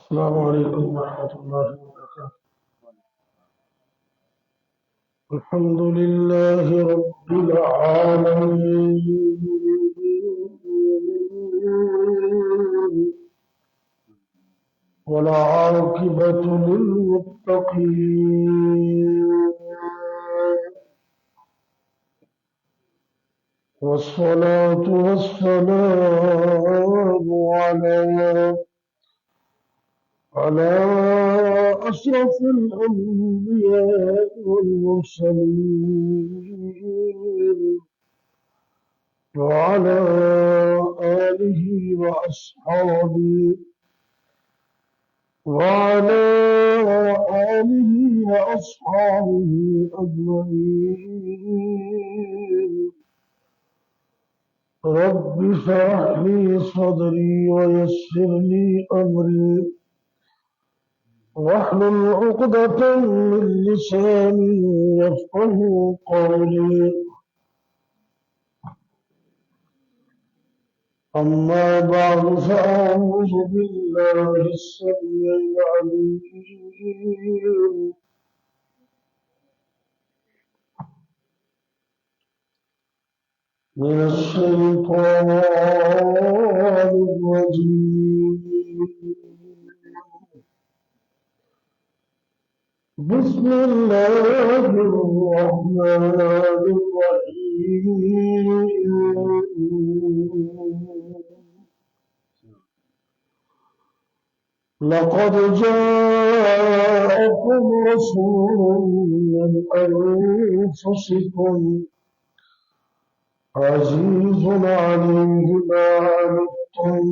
السلام علیکم ورحمۃ اللہ وبرکاتہ۔ الحمد للہ رب العالمین والعاقبۃ للمتقین والصلاة والسلام على أشرف الأنبياء والمرسلين وعلى آله وأصحابه أجمعين. رب اشرح لي صدري ويسر لي أمري واحلل عقدة من لساني يفقهوا قولي. أما بعد فأعوذ بالله السميع العليم من الشيطان الرجيم. بسم الله الرحمن الرحيم. لقد جاءكم رسول من أنفسكم عزيز عليه ما عنتم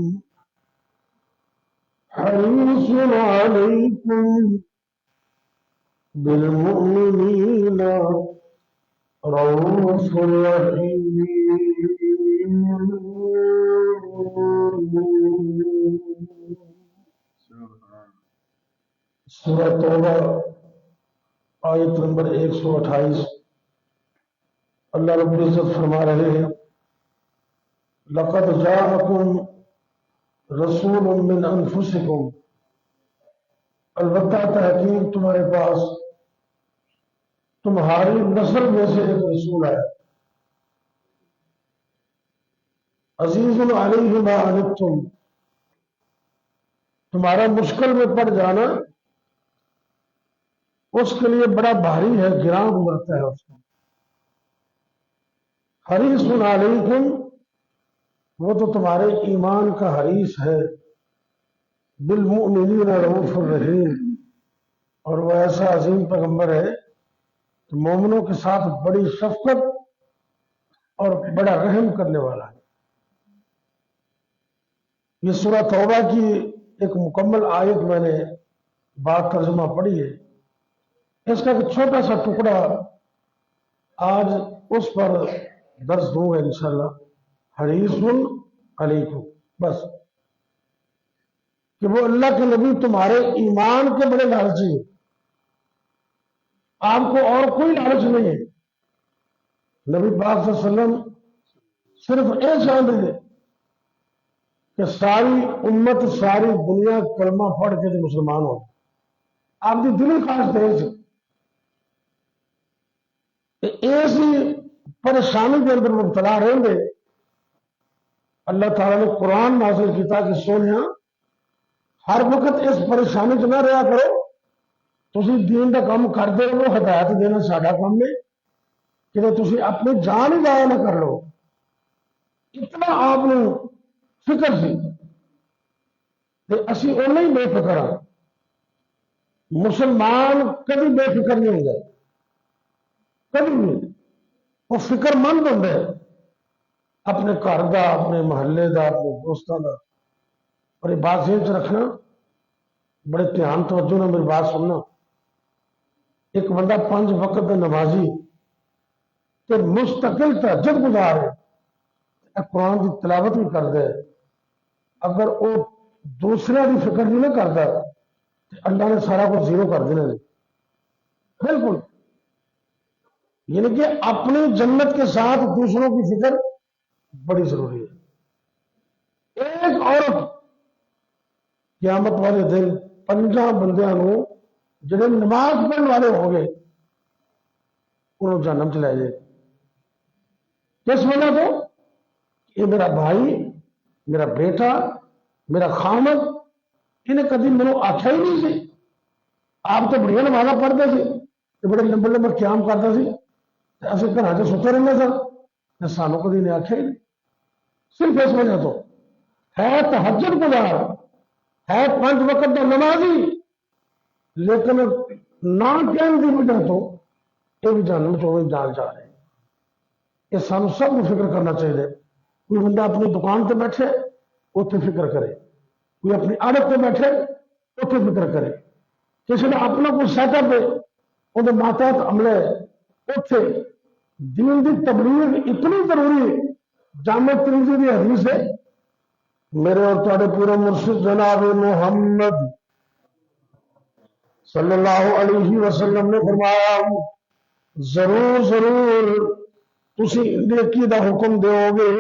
حريص عليكم بالمؤمنين رؤوف رحيم. سورہ توبہ آیت نمبر 128. اللہ رب العزت فرما رہے ہیں لقد جاءکم رسول من انفسکم، البتہ تحقیق تمہارے پاس تمہاری نسل میں سے ایک رسول ہے. عزیز علیہ ما عنتم، تمہارا مشکل میں پڑ جانا اس کے لیے بڑا بھاری ہے، گراں گزرتا ہے اس کو. حریص علیکم، وہ تو تمہارے ایمان کا حریص ہے. بالمؤمنین رؤوف الرحیم، اور وہ ایسا عظیم پیغمبر ہے کہ مومنوں کے ساتھ بڑی شفقت اور بڑا رحم کرنے والا ہے. یہ سورہ توبہ کی ایک مکمل آیت میں نے بات ترجمہ پڑھی ہے. اس کا ایک چھوٹا سا ٹکڑا آج اس پر درس دوں گا انشاءاللہ. حریص علیکم، بس کہ وہ اللہ کے نبی تمہارے ایمان کے بڑے لالچی ہیں. آپ کو اور کوئی لالچ نہیں ہے. نبی پاک صلی اللہ علیہ وسلم صرف یہ چاہتے ہیں کہ ساری امت، ساری دنیا کلمہ پڑھ کے مسلمان ہو. آپ کی دلی خواہش دے ایسی پریشانی کے اندر مبتلا رہیں گے. اللہ تعالیٰ نے قرآن نازل کیا کہ سونیا ہر وقت اس پریشانی سے نہ رہا کرو، تسی دین کا کام کرتے رہو، ہدایت دینا ساڈا کام ہے، کہ تسی اپنی جان ہی ضائع نہ کر لو. اتنا آپ نے فکر سی کہ اسی اونا ہی بے فکر ہاں. مسلمان کبھی بے فکر نہیں ہوتا، کبھی نہیں. وہ فکر مند ہوتا ہے اپنے گھر کا، اپنے محلے کا، اپنے دوستوں کا. اور یہ بات ذہن سے رکھنا، بڑے دھیان توجہ نہ میری بات سننا. ایک بندہ 5 وقت کا نمازی تو مستقل تہجد گزار ہے، قرآن کی تلاوت بھی کر دے، اگر وہ دوسرے کی فکر نہیں نہ کرتا تو اللہ نے سارا کچھ زیرو کر دینا. بالکل، یعنی کہ اپنی جنت کے ساتھ دوسروں کی فکر بڑی ضروری ہے. ایک عورت قیامت والے دن 5 بندیاں نو جڑے نماز پڑھنے والے ہو گئے انہوں جہنم چ لے جائے. کس وجہ تو یہ میرا بھائی، میرا بیٹا، میرا خامد انہیں کدی میرے آخیا ہی نہیں سی. آپ تو بڑی نمازاں پڑھتے سی، بڑے لمبے لمبے قیام کرتے سی، اصل گھر سے ستے رہتے سن، سانو کدی نے آخیا ہی نہیں. صرف اس وجہ تو ہے تہجد گزار، ہے 5 وقت کا نمازی، لیکن نہ کہنے کی وجہ تو یہ بھی جہنم چ جان جا رہے ہیں. یہ سانو سب کو فکر کرنا چاہیے. کوئی بندہ اپنی دکان تے بیٹھے اتنے فکر کرے، کوئی اپنی عادت تے بیٹھے اتنے فکر کرے. کسی نے اپنا کوئی سیٹ اپ ہے وہ ماتحت عملے اتنے دین دی تبلیغ اتنی ضروری ہے. جامع ترمذی دی حدیث ہے، میرے اور تھوڑے پورے مرشد جناب محمد صلی اللہ علیہ وسلم نے فرمایا ضرور ضرور تسی نیکی دا حکم دو گے،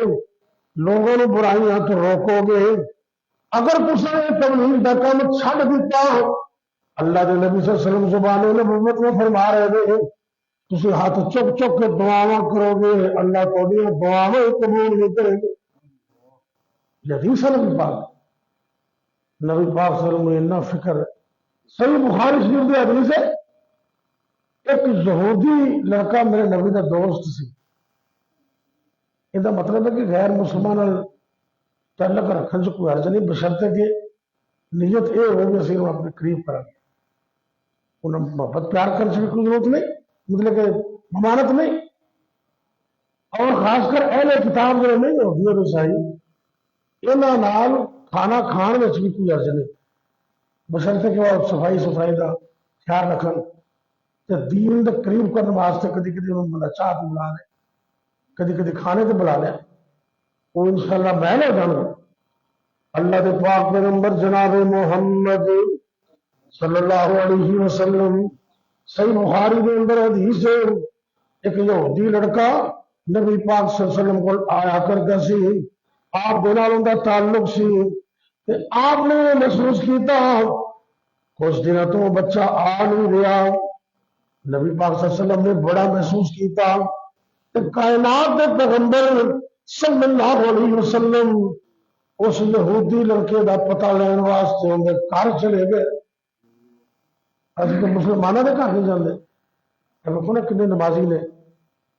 لوگوں نے برائیاں تو روکو گے. اگر تسا یہ تبلیغ دا کام چھڈ دیتا، اللہ دے نبی صلی اللہ علیہ وسلم زبان نبوت میں فرما رہے تھے تسی ہاتھ چک چک کے دعاواں کرو گے، اللہ تہاڈیاں دعاواں قبول نہیں کرے گے. یہ حدیث ہے نبی پاک صلی اللہ علیہ وسلم نے اتنا فکر. صحیح بخاری شریف کی حدیث ہے، ایک یہودی لڑکا میرے نبی کا دوست سی. یہ مطلب ہے کہ غیر مسلمان تعلق رکھنے سے کوئی حرج نہیں، بشرطے کہ نیت یہ ہو کہ اسی اپنے قریب کریں گے. انہیں محبت پیار کرنے کی کوئی ضرورت نہیں، مطلب کہ ممانت نہیں. اور خاص کر اہل کتاب جو نہیں ہوتی ہے عیسائی، انہاں نال کھانا کھان میں بھی کوئی حرج نہیں، بشرطے کہ وہ صفائی کا خیال رکھن تے دین دے قریب کرنے واسطے کدی کدی انہوں بندہ چاہ تو بلا لے، کدی کدی کھانے تے بلا لے، وہ انشاءاللہ محل ہو جانا. اللہ دے پاک پیغمبر جناب محمد صلی اللہ علیہ وسلم صحیح بخاری کے اندر حدیث ہے، ایک یہودی لڑکا نبی پاک صلی اللہ علیہ وسلم کو آیا کرتا سی، آپ دے نال ان دا تعلق سی، تے آپ نے محسوس کیتا کچھ دنوں تو بچہ آ نہیں رہا. نبی پاک صلی اللہ علیہ وسلم نے بڑا محسوس کیتا کہ کائنات کے پیغمبر صلی اللہ علیہ وسلم اس یہودی لڑکے دا پتہ لین واسطے ان دے گھر چلے گئے. اصل تو مسلمانوں کے گھر نہیں جاندے. دیکھو نا کنے نمازی نے،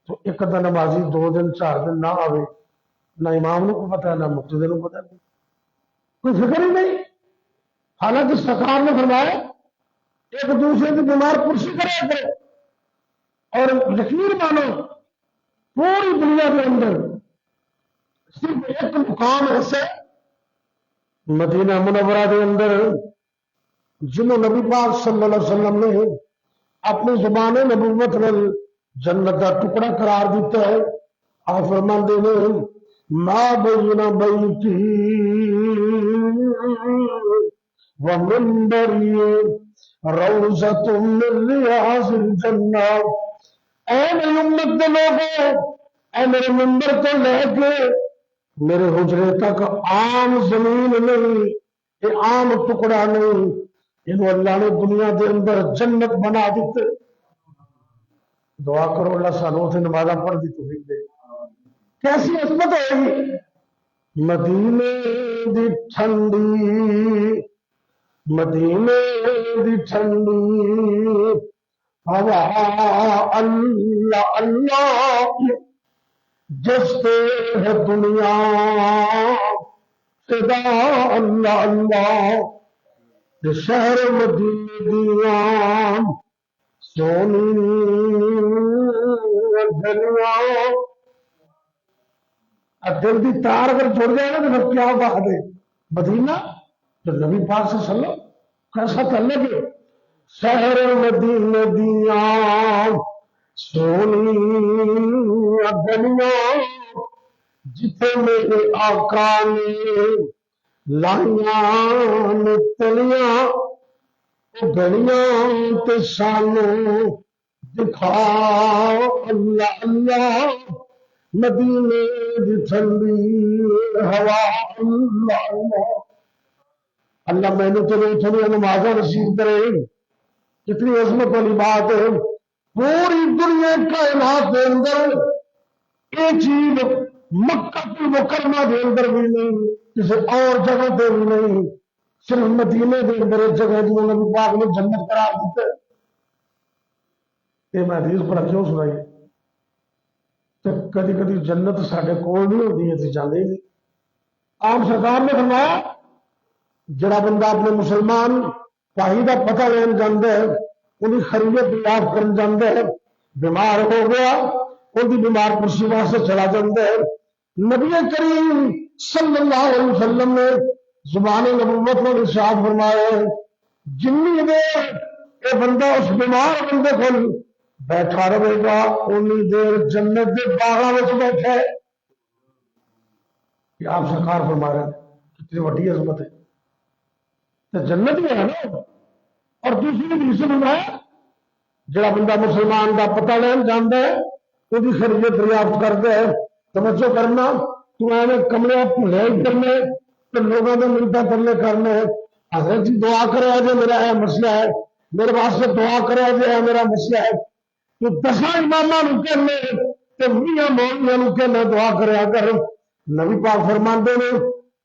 تو ایک ادھا نمازی 2 دن 4 دن نہ آوے، نہ امام کو پتہ ہے نہ مقتدی کو پتہ ہے، کوئی فکر ہی نہیں. حالانکہ سرکار نے فرمایا ایک دوسرے کی بیمار پرسی کرا کرو. اور یقین مانو پوری دنیا کے اندر صرف ایک مقام ایسا مدینہ منورہ کے اندر جنہوں نبی پاک صلی اللہ علیہ وسلم نے اپنی زبان نبوت میں جنت کا ٹکڑا قرار دیتا ہے. آپ فرماندے نے ما بین بیتی ومنبری روضۃ من ریاض الجنہ. اے میری امت کے لوگوں، اے میرے منبر کو لے کے میرے حجرے تک عام زمین نہیں، یہ عام ٹکڑا نہیں، یہ اللہ نے دنیا کے اندر جنت بنا دیتے. دعا کرو اللہ سانو سے نمازاں پڑھ دی توفیق دے. کیسی عظمت ہوئے گی. مدینے دی ٹھنڈی، مدینے دی ٹھنڈی ہوا اللہ اللہ جس پہ ہے دنیا فدا اللہ اللہ. شہر مدینے دیاں سونی دنیا. دل کی تار اگر جڑ جائے نا تو پھر کیا بات ہے. مدینہ تو نبی پاک سے صلی اللہ کیسا تعلق ہے. شہر مدینہ دیاں سونی دنیا جتنے میرے آقا نے لائیاں نے تلیاں گلیاں تے سانو دکھا اللہ اللہ. مدینے دی ٹھنڈی ہوا اللہ اللہ. اللہ میں نے تیرے تھوڑی نمازیں نصیب کرے. کتنی عظمت والی بات ہے. پوری دنیا کائنات کے اندر یہ چیز مکہ المکرمہ کے اندر بھی نہیں, کسی اور جگہ پہ بھی نہیں, صرف مدینے کے اندر ایک جگہ جو نبی پاک نے جنت قرار دیتے. یہ میں حدیث پر کیوں سنائی تو کدی کدی جنت سارے کول نہیں ہوتی, اتنی جانے نہیں. عام سرکار نے فرمایا جڑا بندہ اپنے مسلمان بھائی کا پتہ لین جانا ہے, انہیں خیریت دریافت کرن جانا ہے, بیمار ہو گیا ان کی بیمار پرسی واسطے چلا جاتا ہے. نبی کریم صلی اللہ علیہ وسلم نے زبان نبوت میں ارشاد فرمایا جنی دیر یہ بندہ اس بیمار بندے کو بیٹھا رہے گا انی دیر جنت کے باغاں میں بیٹھا ہے. یہ آپ سرکار فرما رہے ہیں, کتنی بڑی عظمت ہے. تو جنت میں ہے نا. اور دوسری حدیث میں ہے جڑا بندہ مسلمان کا پتہ لین جانا ہے وہ خیریت دریافت کرتا ہے. توجہ کرنا, تو ایویں کمرے بھولے کرنے تو لوگوں نے منتا کرنے کرنے, حضرت جی دعا کرے جی میرا یہ مسئلہ ہے, میرے واسطے دعا کرے جی یہ میرا مسئلہ ہے. تو 10 اماموں کہنے تو 20 مولویوں کہنے دعا کریا کر. نبی پاک فرماندے نے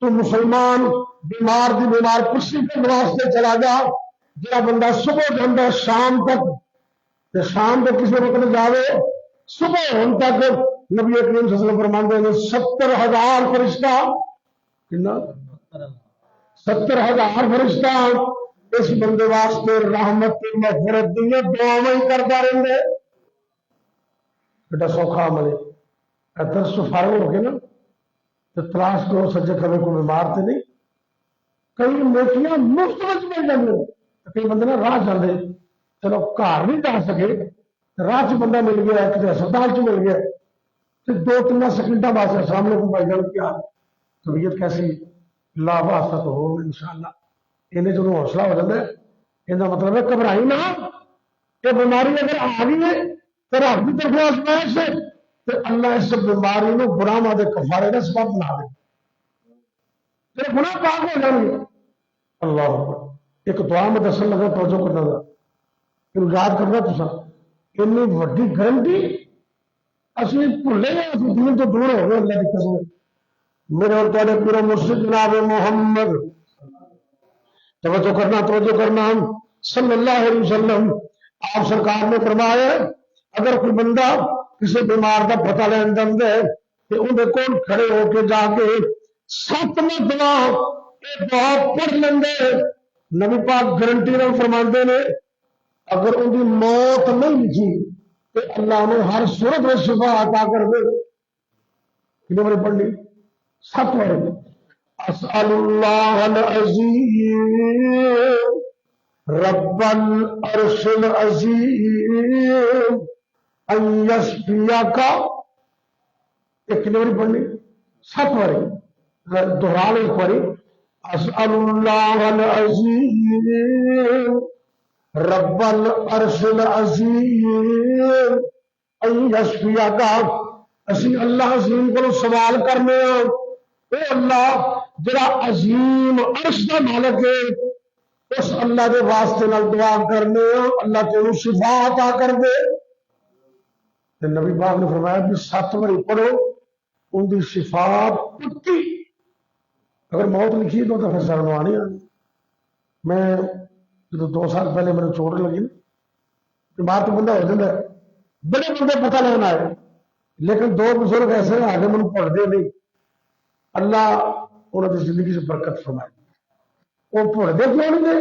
تو مسلمان بیمار دی بیمار کسی کے واسطے چلا جا. جہاں بندہ صبح جانا شام تک, شام تک کسی وقت جاوے صبح ہونے تک نبی کریم صلی اللہ علیہ وسلم فرماندے نے 70,000 فرشتہ, کتنا 70,000 فرشتہ اس بندے واسطے رحمت کی مغفرت دی دعائیں کرتا رہتے. بیٹا سوکھا عمل ہے. ادھر سفارے ہو گئے نا تو تلاش کرو سجے کبھی کو بیمار تے نہیں. کئی نیکیاں مفت میں مل جاندے, کئی بندے نا راہ چلتے چلو گھر نہیں جا سکے, راہ چ بندہ مل گیا, کسی ہسپتال چ مل گیا, 2-3 سیکنڈوں بعد السلام علیکم بھائی جان کیا طبیعت کیسی, لا واسطہ تو ہو انشاءاللہ. انہیں جو حوصلہ ہو جاتا ہے, یہ مطلب ہے گھبرائی نہ. یہ بیماری اگر آ گئی ہے تو رب کی طرف آزمائش ہے تو اللہ اس بیماری کو گناہاں دے کفارے کا سبب بنا دے, تیرے گناہ پاک ہو جائیں گے. اللہ اکبر. ایک دعا میں دسن لگا توجہ کرنا تھا, یاد کرنا تسا اتنی وڈی گارنٹی اسی بھولے گئے, دین تو دور ہو گئے اللہ کی قسم. میرے اور تیرے پورے مرشد جناب محمد توجہ کرنا صلی اللہ علیہ وسلم آپ سرکار نے فرمایا اگر کوئی بندہ کسی بیمار کا پتہ لین جاتا ہے تو اندر کول کھڑے ہو کے جا کے 7 مرتبہ یہ دعا پڑھ لیں. نبی پاک گارنٹی نال فرماندے نے اگر ان کی موت نہیں لکھی تو اللہ نے ہر صورت میں شفا عطا کر دے. کتنے بار پڑھ لی؟ 7 بار. اسأل اللہ العظیم رب العرش العظیم ان یشفیک. کتنے بار پڑھ لی؟ 7 بار. دہرا لے ایک بار. اسأل اللہ العظیم رب العرش العظیم ان یشفیک. اسی اللہ عظیم کو سوال کرنے ہیں, اے اللہ جڑا عظیم عرش کا مالک ہے اس اللہ کے واسطے نال دعا کرنے ہیں اللہ تینوں شفا عطا کر دے. نبی پاک نے فرمایا کہ 7 بار پڑھو ان کی شفا پکی. اگر موت لکھی تو پھر شرم آنی آنی. میں جب 2 سال پہلے میرے چوٹ لگی نا, بیمار تو بندہ ہو جاتا ہے, بڑے بندے پتہ لینا ہے, لیکن 2 بزرگ ایسے آگے مجھے پڑھتے نہیں, اللہ انہوں نے زندگی سے برکت فرمائی. وہ پڑھتے کیوں نہیں تھے,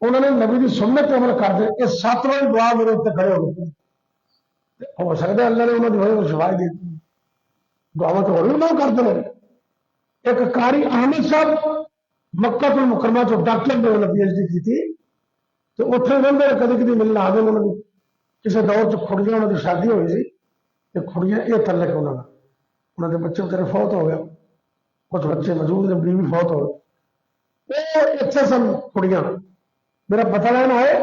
انہوں نے نبی کی سنت پہ عمل کر دیا. یہ 7 بار دعا میرے اتنے کھڑے ہو گئے. ہو سکتا ہے اللہ نے انہوں نے ہوئے شفائی دی دعا تو اور بھی نہ کرتے ہیں. ایک قاری احمد صاحب مکہ المکرمہ جو ڈاکٹر نے انہوں نے PhD کی تھی تو اتنے رہتے کدی کدی ملنا آ گئے. انہوں نے کسی دور چ کڑیاں انہوں کی شادی ہوئی سی, کڑیاں یہ تھلے کے انہوں نے بچے بچے فوت ہو گئے, کچھ بچے موجود نے, بیوی فوت ہو گئے. وہ اتنے سن کڑیاں میرا پتہ لینا ہے,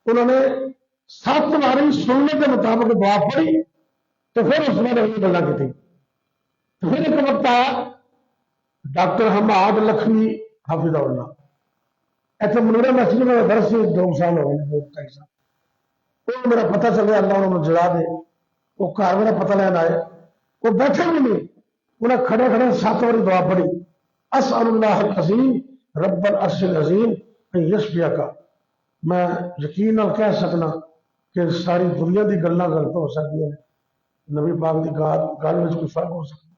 انہوں نے 7 باری سننے کے مطابق دعا پڑھی تو پھر اس میں یہ گلا کی. پھر ایک وقت آیا ڈاکٹر حماد لکھوی حافظ اللہ ایتھے منیرہ مسجد میں درس سے 2 سال ہو گئے 2-2.5 سال وہ میرا پتہ چلے اللہ انہوں نے جڑا دے وہ گھر میرا پتہ لینا آئے وہ بیٹھے بھی نہیں انہیں کھڑے کھڑے 7 باری دعا پڑھی اسأل اللہ العظیم رب العرش العظیم ان یشفیک کا میں یقین نال کہہ سکنا کہ ساری دنیا دی گلاں غلط ہو سکتی ہیں نبی پاک دی گل وچ کوئی فرق ہو سکتا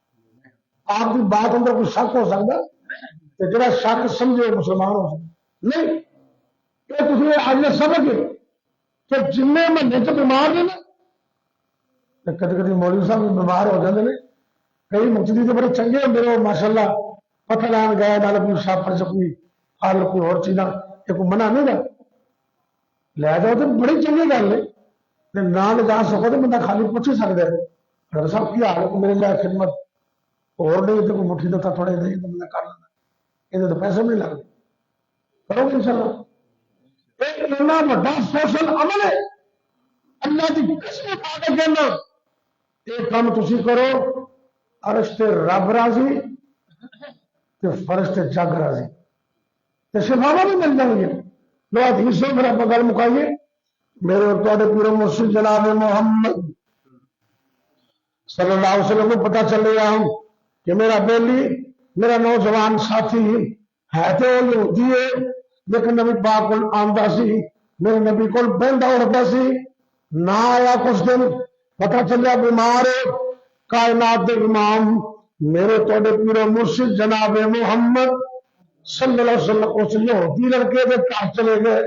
آپ کی بات اندر کوئی شک ہو سکتا تے جڑا شک سمجھے مسلمان ہو سکتا نہیں کہ تسی اج سمجھ گئے کہ جن محلے چ بیمار نے نا کدی کدی مولوی صاحب بھی بیمار ہو جاتے ہیں کئی مقتدی تو بڑے چنگے ہوتے ہیں ماشاء اللہ پتہ لان گئے نال کوئی شاپر چ کوئی حال کوئی اور چیزاں یہ کوئی منع نہیں گا لے جاؤ تو بڑی چنگی گل ہے نہ لے جا سکو تو بندہ خالی پوچھ ہی سکتا ہے ڈاکٹر صاحب کی حال میرے لیے خدمت اور نہیں تو کوئی مٹھی دتا تھوڑے نہیں تو بندہ کر لینا یہ تو پیسے بھی نہیں لگتے کرو گے انشاءاللہ ایک اتنا بڑا سوشل عمل ہے اللہ کی قسم کھا کے کہنا یہ کام تسی کرو عرش تے رب راضی تے فرش تے جگ راضی تے شفاوا بھی مل جائیں گے لو حدیثوں پھر آپ گل مکائیے میرے اور تواڈے پورے مرشد جناب محمد صلی اللہ علیہ وسلم کو پتہ چل رہا ہوں کہ میرا بیلی میرا نوجوان ساتھی ہے تو یہودی ہے لیکن نبی پاک کو آندا سی میرے نبی کو بہندا اڑدا سی نہ آیا کچھ دن پتہ چلیا بیمار ہے کائنات دے امام میرے تواڈے پورے مرشد جناب محمد صلی اللہ علیہ وسلم اس یہودی لڑکے دے گھر چلے گئے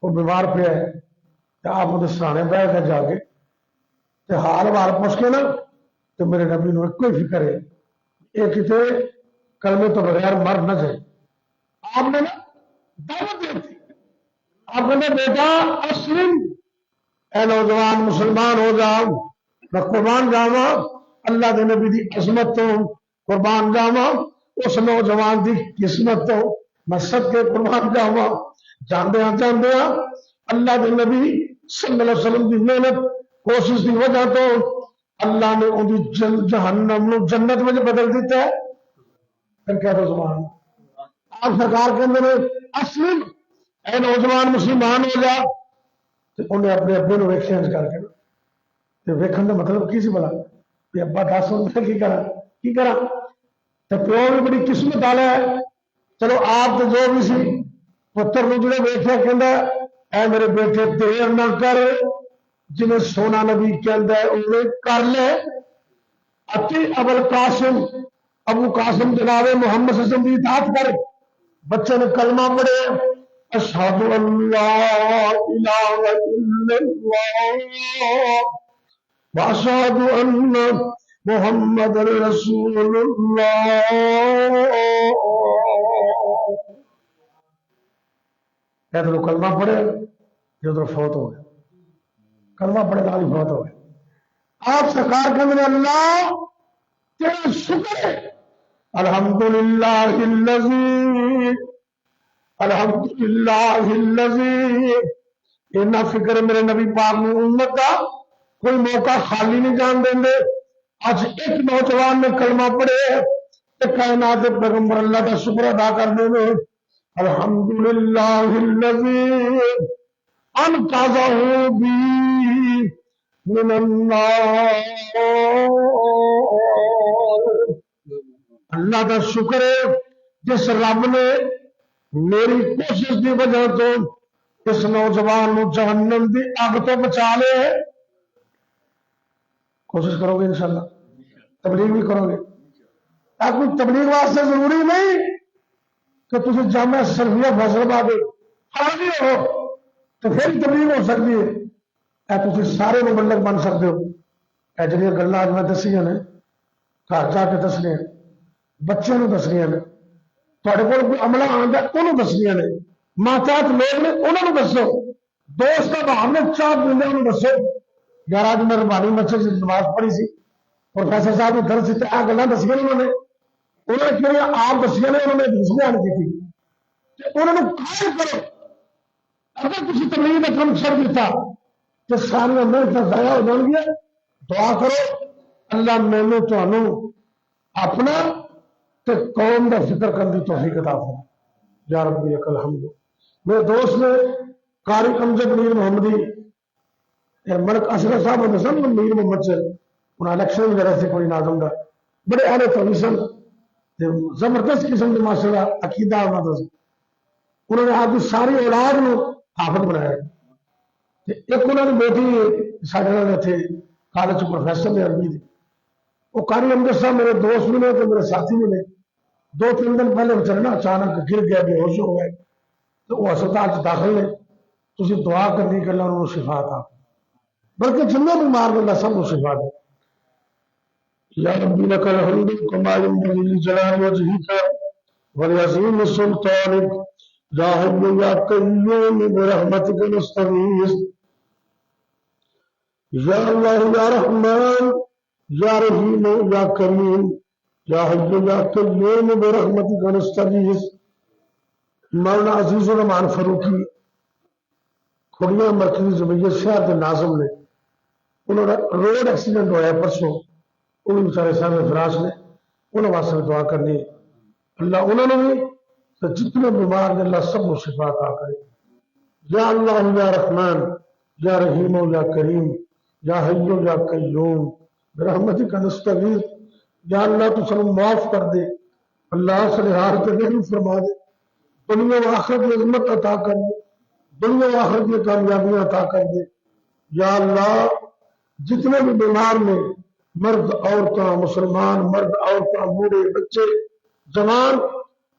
وہ بیمار پہ ہے تو آپ وہ سرانے بیٹھ کے جا کے حال وار پوچھ کے نا تو میرے نبی نے کوئی فکر ہے یہ کتنے کلمے تو بغیر مر نہ جائے آپ نے نا دعوت دی تھی آپ نے بیٹا اسلم اے نوجوان مسلمان ہو جاؤ میں قربان جاوا اللہ دے نبی دی عظمت تو قربان جاوا اس نوجوان دی قسمت تو میں سب کے قربان جاوا جاندیا اللہ دے نبی صلی اللہ علیہ وسلم دی محنت کوشش دی وجہ تو اللہ نے ان دی جہنم نو جنت میں بدل دیتا ہے پھر کیا تو زبان آپ سرکار کے اندر اسلم اے نوجوان مسلمان ہو جا تو انہیں اپنے ابے نو ایکسچینج کر کے ویکھن کا مطلب کی سی بلا کہ ابا 10 میں کی کرا تو پیو بھی بڑی قسمت والا ہے چلو آپ تو جو بھی سی پتر نو جڑے ویکھیا کہندا اے میرے بیٹے دیر نہ کر جنہیں سونا نبی کہندا ہے انہیں کر لے اتی ابو قاسم جناب محمد صلی اللہ علیہ وسلم کی اطاعت کر بچے نے کلمہ پڑھے اشہد ان لا الہ الا اللہ واشہد ان محمد رسول اللہ ادھر کلمہ پڑھے ادھر فوت ہو گئے کلمہ پڑھے تو فوت ہو گئے آپ سرکار کے اندر اللہ تیرا شکر ہے الحمدللہ الذی اتنا فکر میرے نبی پاک نے امت کا کوئی موقع خالی نہیں جان دیں گے آج ایک نوجوان نے کلمہ پڑھے تو کائنات پیغمبر اللہ کا شکر ادا کر دیں گے الحمدللہ الذی انقذہ بی من النار اللہ کا شکر ہے جس رب نے میری کوشش کی وجہ تو اس نوجوان کو جہنم کی اگ تو بچا لے کوشش کرو گے انشاءاللہ تبلیغ بھی کرو گے کوئی تبلیغ واسطے ضروری نہیں کہ تم جامعہ سلفیہ فیصل باد حاضر ہو تو پھر تبلیغ ہو سکتی ہے تم سارے مبلغ بن سکتے ہو اے جڑی گلاں اج میں دسیاں نے گھر جا کے دسنیاں بچے نو دسنیاں نے تھوڑے کول کوئی عملہ آندا انہوں دسنیاں نے ماتحت لوگ نے انہوں دسو دوست بھاؤ نے چاہ پیندے انہوں دسو یار اج میں ربانی مسجد سے نماز پڑھی سی پروفیسر صاحب نے درس سے آ گلاں دسیاں انہوں نے کیوں آپ دسیاں نے انہوں نے حدیث بیان کی تھی انہوں نے قائل کرو اگر کسی تبلیغ کا کام چھڑ دیتا تو ساری محنت ضائع ہو جان گیا دعا کرو اللہ مینوں تانوں اپنا تے قوم دا فکر کرنے کی توفیق عطا فرمائے یا ربی لک الحمد. میرے دوست نے قاری امجد میر محمدی ملک اشرف صاحب نے سب میر محمد سے انہیں الیکشن وغیرہ سے کوئی ناظم دا بڑے اہل تویسن زبردست قسم کے ماشاء اللہ عقیدہ انہوں نے آپ کی ساری اولاد کو حافظ بنایا. ایک انہوں نے بیٹی سارے تھے کالج پروفیسر نے عربی تھی. وہ قاری امجد صاحب میرے دوست بھی نے تو میرے ساتھی بھی نے. 2-3 دن پہلے بچارے نا اچانک گر گیا بے ہوش ہو گئے تو وہ ہسپتال داخل نے. تھی دعا کرنی کہ اللہ انہوں نے شفا عطا بلکہ جنہیں بیمار نے اللہ سب کو شفا دے. یا ربی لک الحمد کما ينبغي لجلال وجهك ولعظیم سلطانك یا حی یا قیوم برحمتک نستغیث. یا اللہ یا رحمان یا رحیم یا کریم یا حی یا قیوم برحمتک نستغیث. مولانا عزیز الرحمان فاروقی کھڑیاں مرکزی جمعیت شہر کے ناظم نے انہوں نے روڈ ایکسیڈنٹ ہوا پرسوں وہ بھی بیچارے صاحب فراش نے انہوں واسطے دعا کرنی اللہ انہوں نے بھی تو جتنے بیمار نے اللہ سب کو شفا عطا کرے. یا اللہ یا رحمان یا رحیم یا کریم یا حی یا قیوم برحمتک نستغیث. یا اللہ تو سب معاف کر دے اللہ صالحات رحم فرما دے دنیا و آخرت کی عظمت عطا کر دے دنیا و آخرت کی کامیابیاں عطا کر دے. یا اللہ جتنے بھی بیمار میں مرد عورتاں مسلمان مرد عورتاں بوڑھے بچے جوان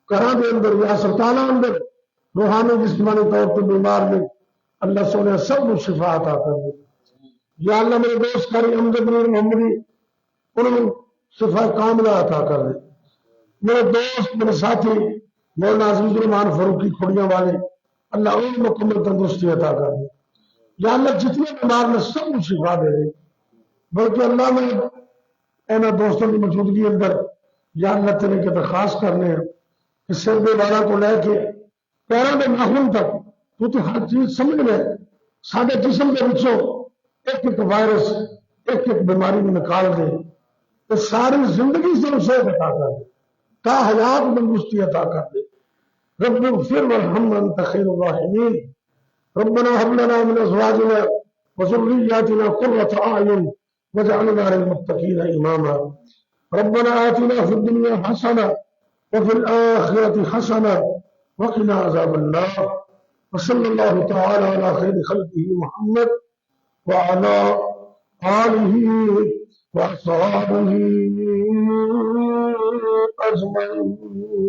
گھراں دے اندر یا ہسپتالاں اندر روحانی جسمانی طور پر بیمار میں اللہ سونے سب کو شفا عطا کر دے. یا اللہ میرے دوست قاری امجد میر محمدی انہوں نے شفا کاملہ عطا کر دے. میرے دوست میرے ساتھی مولانا عزیز الرحمان فاروقی کھڑیاں والے اللہ انہیں مکمل تندرستی عطا کر دے. یا اللہ جتنے بیمار میں سب کو شفا دے دے. بلکہ اللہ میں اینا دوستوں کی موجودگی اندر یا اللہ تیرے کے درخواست کرنے ہیں کہ سر دے والا کو لے کے پیروں کے ناخن تک تو ہر چیز سمجھ لے سارے جسم کے بچوں ایک ایک وائرس ایک ایک بیماری میں نکال دے تو ساری زندگی سے اسے عطا کر دے تا حیات تندرستی عطا کر دے. رب اغفر وارحم انت خیر الراحمین. ربنا هب لنا من ازواجنا وذرياتنا قرة اعين واجعلنا للمتقين اماما. ربنا آتنا في الدنيا حسنة وفي الآخرة حسنة وقنا عذاب النار. وصلى الله تعالى على خير خلقه محمد وعلى آله وأصحابه أجمعين.